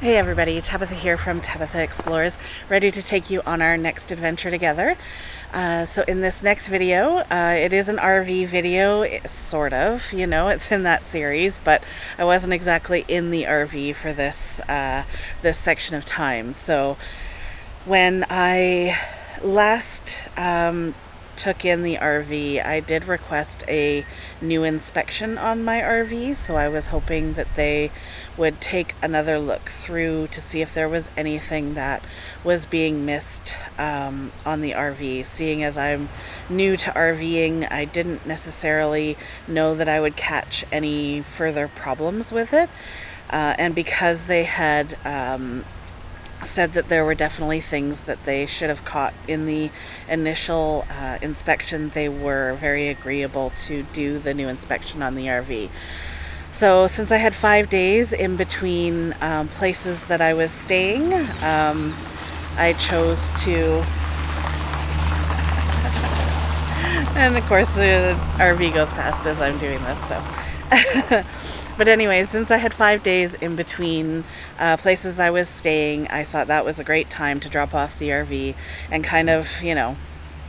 Hey everybody, Tabitha here from Tabitha Explores, ready to take you on our next adventure together. So in this next video, it is an RV video, sort of, it's in that series, but I wasn't exactly in the RV for this section of time. So when I last took in the RV, I did request a new inspection on my RV, so I was hoping that they would take another look through to see if there was anything that was being missed on the RV. Seeing as I'm new to RVing, I didn't necessarily know that I would catch any further problems with it, and because they had said that there were definitely things that they should have caught in the initial inspection, they were very agreeable to do the new inspection on the RV. So since I had 5 days in between places that I was staying, I chose to, and of course the RV goes past as I'm doing this, so but anyway, since I had 5 days in between places I was staying, I thought that was a great time to drop off the RV and kind of,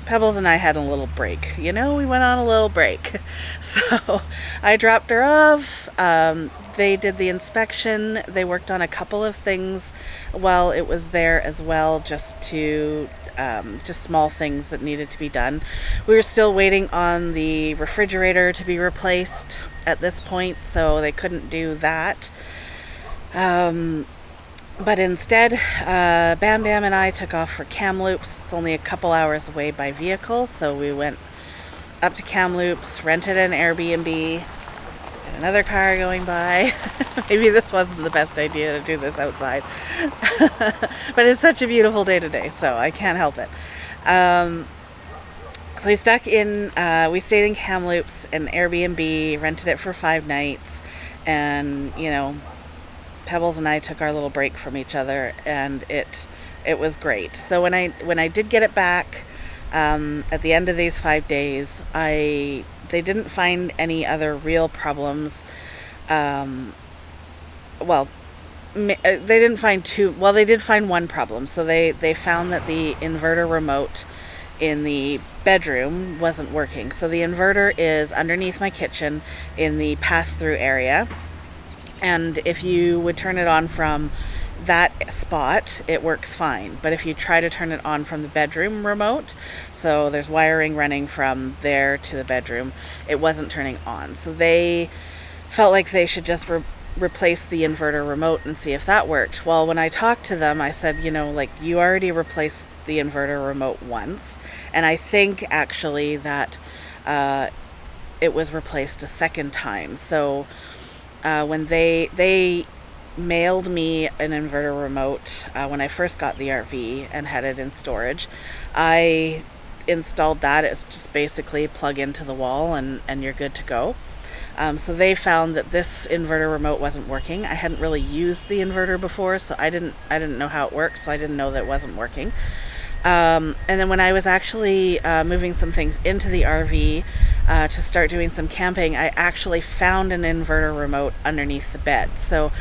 Pebbles and I had a little break. We went on a little break. So I dropped her off. They did the inspection. They worked on a couple of things while it was there as well, just small things that needed to be done. We were still waiting on the refrigerator to be replaced at this point, so they couldn't do that. But instead, Bam Bam and I took off for Kamloops. It's only a couple hours away by vehicle, so we went up to Kamloops, rented an Airbnb, and another car going by. Maybe this wasn't the best idea to do this outside. But it's such a beautiful day today, so I can't help it. So we stayed in Kamloops, an Airbnb, rented it for 5 nights, and, Pebbles and I took our little break from each other, and it was great. So when I did get it back, at the end of these 5 days, they didn't find any other real problems. They didn't find two. Well, they did find one problem. So they found that the inverter remote in the bedroom wasn't working. So the inverter is underneath my kitchen in the pass-through area. And if you would turn it on from that spot, it works fine. But if you try to turn it on from the bedroom remote, so there's wiring running from there to the bedroom, it wasn't turning on. So they felt like they should just replace the inverter remote and see if that worked. Well, when I talked to them, I said, you already replaced the inverter remote once. And I think actually that it was replaced a second time. So when they mailed me an inverter remote when I first got the RV and had it in storage, I installed that. It's just basically plug into the wall and you're good to go. So they found that this inverter remote wasn't working. I hadn't really used the inverter before, so I didn't know how it worked, so I didn't know that it wasn't working. And then when I was actually moving some things into the RV to start doing some camping, I actually found an inverter remote underneath the bed. So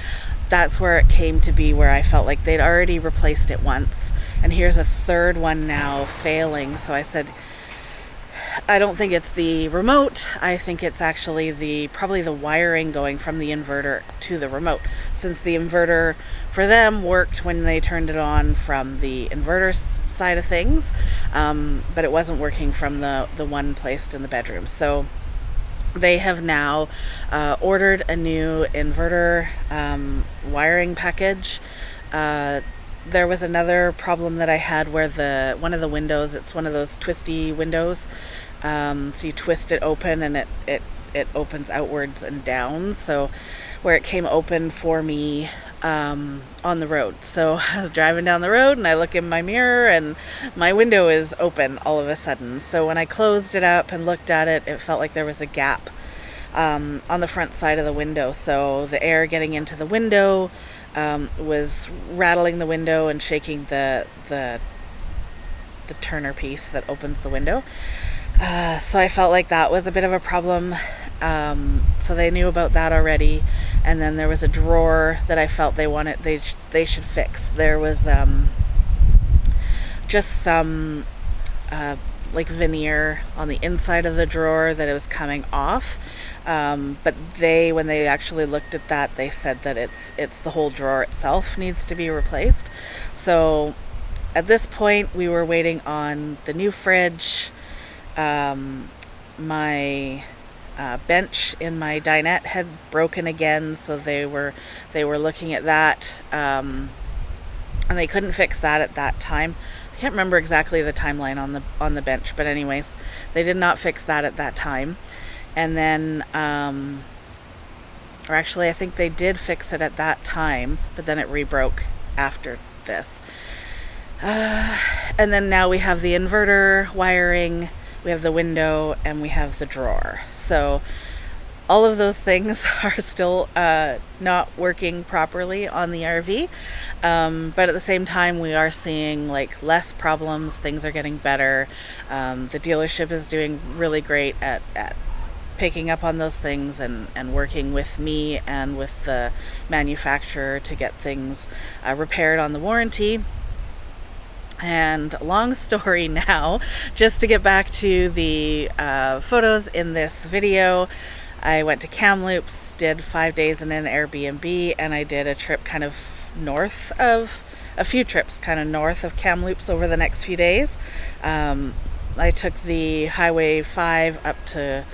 that's where it came to be, where I felt like they'd already replaced it once, and here's a third one now failing. So I said, I don't think it's the remote. I think it's actually probably the wiring going from the inverter to the remote, since the inverter for them worked when they turned it on from the inverter side of things, but it wasn't working from the one placed in the bedroom. So they have now ordered a new inverter wiring package. There was another problem that I had where one of the windows, it's one of those twisty windows, so you twist it open and it opens outwards and down, so where it came open for me on the road. So I was driving down the road and I look in my mirror and my window is open all of a sudden. So when I closed it up and looked at it, it felt like there was a gap on the front side of the window. So the air getting into the window was rattling the window and shaking the turner piece that opens the window. So I felt like that was a bit of a problem. So they knew about that already. And then there was a drawer that I felt they should fix. There was just some like veneer on the inside of the drawer that it was coming off. But when they actually looked at that, they said that it's the whole drawer itself needs to be replaced. So at this point, we were waiting on the new fridge. My bench in my dinette had broken again, so they were looking at that, and they couldn't fix that at that time. I can't remember exactly the timeline on the bench, but anyways, they did not fix that at that time. And then, or actually, I think they did fix it at that time, but then it rebroke after this. And then now we have the inverter wiring, we have the window, and we have the drawer. So all of those things are still not working properly on the RV. But at the same time, we are seeing like less problems. Things are getting better. The dealership is doing really great at picking up on those things and working with me and with the manufacturer to get things repaired on the warranty. And long story now, just to get back to the photos in this video, I went to Kamloops, did 5 days in an Airbnb, and I did a trip kind of a few trips kind of north of Kamloops over the next few days. I took the Highway 5 up to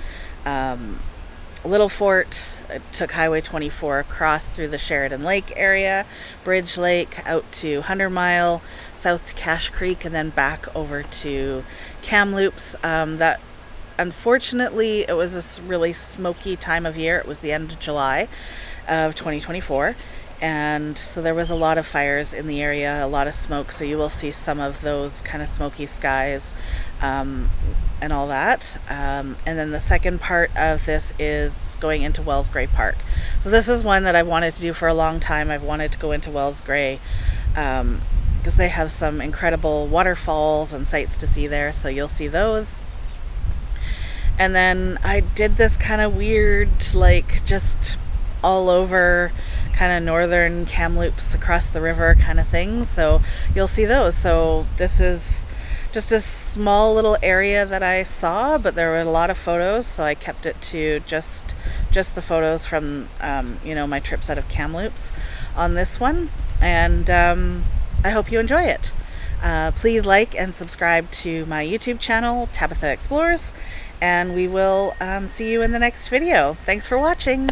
Little Fort. I took Highway 24 across through the Sheridan Lake area, Bridge Lake, out to 100 Mile, south to Cache Creek, and then back over to Kamloops. That unfortunately, it was a really smoky time of year. It was the end of July of 2024. And so there was a lot of fires in the area, a lot of smoke. So you will see some of those kind of smoky skies and all that. And then the second part of this is going into Wells Gray Park. So this is one that I've wanted to do for a long time. I've wanted to go into Wells Gray because they have some incredible waterfalls and sights to see there. So you'll see those. And then I did this kind of weird, like just all over kind of northern Kamloops across the river kind of thing. So you'll see those. So this is just a small little area that I saw, but there were a lot of photos. So I kept it to just the photos from, my trips out of Kamloops on this one. And I hope you enjoy it. Please like and subscribe to my YouTube channel, Tabitha Explores, and we will see you in the next video. Thanks for watching.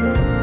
bye.